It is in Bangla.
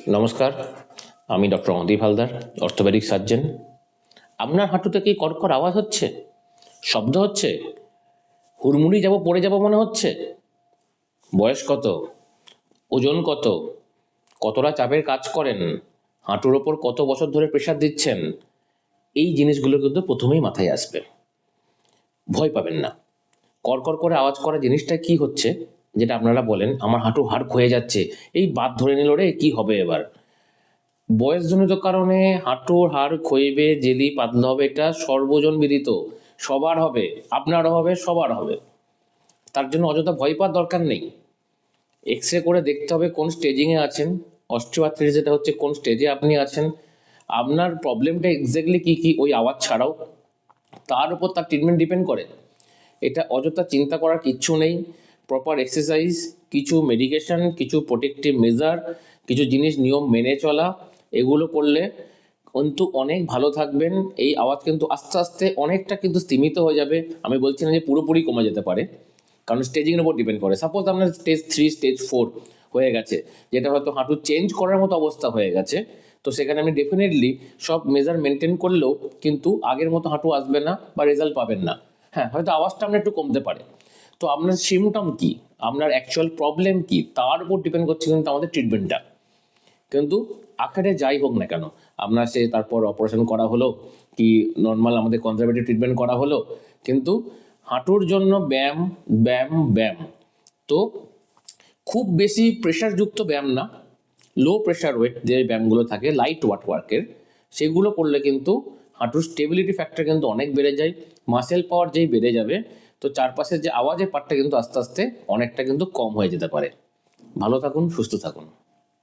নমস্কার, আমি ডক্টর অন্দীপ হালদার, অর্থোপেডিক সার্জন। আপনার হাঁটুতে কি কড়কড় আওয়াজ হচ্ছে, শব্দ হচ্ছে, হুড়মুড়ি যাব পড়ে যাব মনে হচ্ছে? বয়স কত, ওজন কত, কতটা চাপের কাজ করেন, হাঁটুর ওপর কত বছর ধরে প্রেশার দিচ্ছেন, এই জিনিসগুলো কিন্তু প্রথমেই মাথায় আসবে। ভয় পাবেন না। কড়কড় করে আওয়াজ করা জিনিসটা কি হচ্ছে, যেটা আপনারা বলেন আমার হাঁটু হাড় ক্ষয়ে যাচ্ছে, এই বাত ধরে নিল রে, কি হবে এবার? বয়সজনিত কারণে হাঁটুর হাড় ক্ষইবে, জেলি পাতলা হবে, এটা সর্বজন বিদিত। সবার হবে, আপনারও হবে, সবার হবে। তার জন্য অযথা ভয় পাওয়ার দরকার নেই। এক্স রে করে দেখতে হবে কোন স্টেজিংয়ে আছেন, অস্টিওআর্থ্রাইটিস যেটা হচ্ছে কোন স্টেজে আপনি আছেন, আপনার প্রবলেমটা এক্স্যাক্টলি কী কী, ওই আওয়াজ ছাড়াও তার উপর তার ট্রিটমেন্ট ডিপেন্ড করে। এটা অযথা চিন্তা করার কিচ্ছু নেই। প্রপার এক্সারসাইজ, কিছু মেডিকেশন, কিছু প্রোটেক্টিভ মেজার, কিছু জিনিস নিয়ম মেনে চলা, এগুলো করলে কিন্তু অনেক ভালো থাকবেন। এই আওয়াজ কিন্তু আস্তে আস্তে অনেকটা কিন্তু স্তীমিত হয়ে যাবে। আমি বলছি না যে পুরোপুরি কমে যেতে পারে, কারণ স্টেজিংয়ের উপর ডিপেন্ড করে। সাপোজ আপনার স্টেজ 3, স্টেজ 4 হয়ে গেছে, যেটা হয়তো হাঁটু চেঞ্জ করার মতো অবস্থা হয়ে গেছে, তো সেখানে আপনি ডেফিনেটলি সব মেজার মেনটেন করলেও কিন্তু আগের মতো হাঁটু আসবে না বা রেজাল্ট পাবেন না। হ্যাঁ, হয়তো আওয়াজটা আপনার একটু কমতে পারে। তো আপনার সিমটম কি, আপনার অ্যাকচুয়াল প্রবলেম কি, তার উপর ডিপেন্ড করছে কিন্তু আমাদের ট্রিটমেন্টটা। কিন্তু আখেরে যাই হোক না কেন, আপনার সে তারপর অপারেশন করা হলো কি নর্মাল আমাদের কনজারভেটিভ ট্রিটমেন্ট করা হলো, কিন্তু হাঁটুর জন্য ব্যায়াম ব্যায়াম ব্যায়াম। তো খুব বেশি প্রেশারযুক্ত ব্যায়াম না, লো প্রেশার ওয়েট যে ব্যায়ামগুলো থাকে লাইট ওয়ার্কের, সেগুলো করলে কিন্তু হাঁটুর স্টেবিলিটি ফ্যাক্টর কিন্তু অনেক বেড়ে যায়, মাসেল পাওয়ার যেই বেড়ে যাবে, তো চারপাশের যে আওয়াজের পার্টটা কিন্তু আস্তে আস্তে অনেকটা কিন্তু কম হয়ে যেতে পারে। ভালো থাকুন, সুস্থ থাকুন।